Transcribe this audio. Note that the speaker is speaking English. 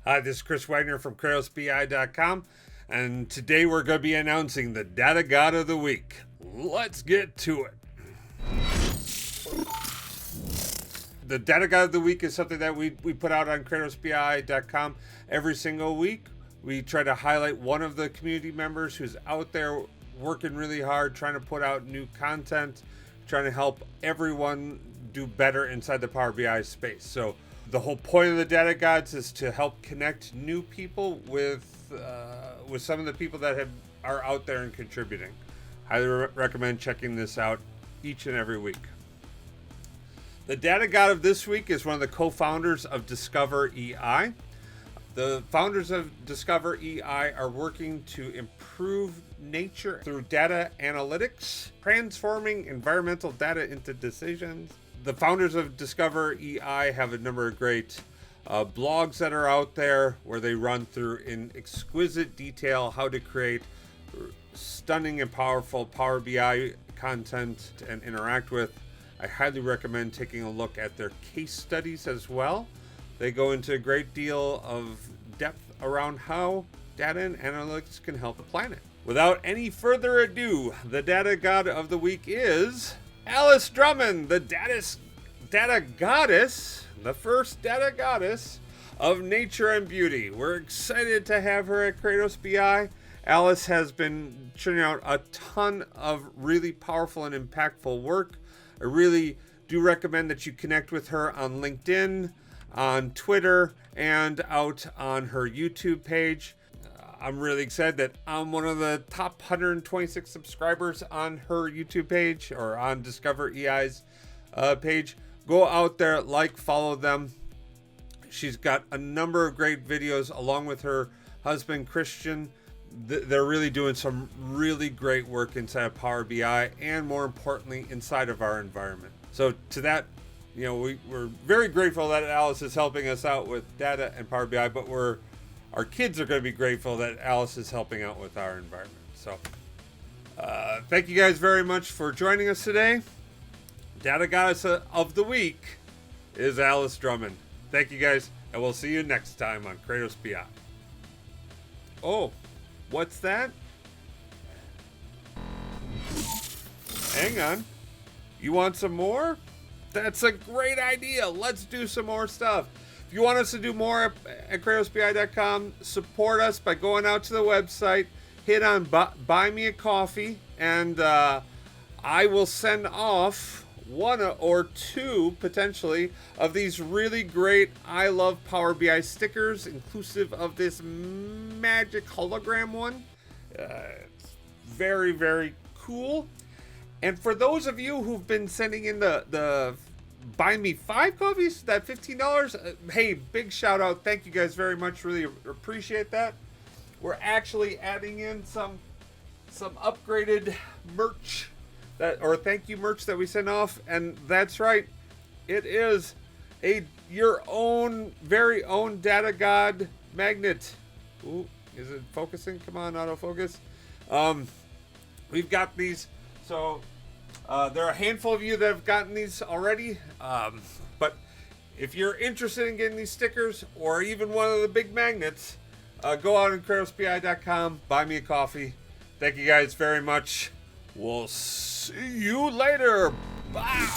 Hi, this is Chris Wagner from KratosBI.com, and today we're going to be announcing the DataGod of the Week. Let's get to it. The DataGod of the Week is something that we put out on KratosBI.com every single week. We try to highlight one of the community members who's out there working really hard, trying to put out new content, trying to help everyone do better inside the Power BI space. So the whole point of the DataGods is to help connect new people with some of the people that are out there and contributing. Highly recommend checking this out each and every week. The DataGod of this week is one of the co-founders of Discover EI. The founders of Discover EI are working to improve nature through data analytics, transforming environmental data into decisions. The founders of Discover EI have a number of great blogs that are out there where they run through in exquisite detail how to create stunning and powerful Power BI content and interact with. I highly recommend taking a look at their case studies as well. They go into a great deal of depth around how data and analytics can help the planet. Without any further ado, the DataGod of the week is Alice Drummond, the data goddess, the first data goddess of nature and beauty. We're excited to have her at Kratos BI. Alice has been churning out a ton of really powerful and impactful work. I really do recommend that you connect with her on LinkedIn, on Twitter, and out on her YouTube page. I'm really excited that I'm one of the top 126 subscribers on her YouTube page or on Discover EI's page. Go out there, follow them. She's got a number of great videos along with her husband, Christian. They're really doing some really great work inside of Power BI and, more importantly, inside of our environment. So to that, we're very grateful that Alice is helping us out with data and Power BI, but our kids are going to be grateful that Alice is helping out with our environment. So thank you guys very much for joining us today. Data Goddess of the Week is Alice Drummond. Thank you guys, and we'll see you next time on Kratos BI. Oh, what's that? Hang on. You want some more? That's a great idea. Let's do some more stuff. If you want us to do more at KratosBI.com, support us by going out to the website, hit on Buy Me a Coffee, and I will send off one or two, potentially, of these really great I Love Power BI stickers, inclusive of this magic hologram one. It's very, very cool. And for those of you who've been sending in the Buy Me 5 coffees, that $15, hey, big shout out. Thank you guys very much. Really appreciate that. We're actually adding in some upgraded merch or thank you merch that we send off, and that's right, it is your own very own DataGod magnet. Ooh, is it focusing? Come on, autofocus. We've got these. So there are a handful of you that have gotten these already, but if you're interested in getting these stickers or even one of the big magnets, go out on KratosBI.com, buy me a coffee. Thank you guys very much. We'll see you later. Bye.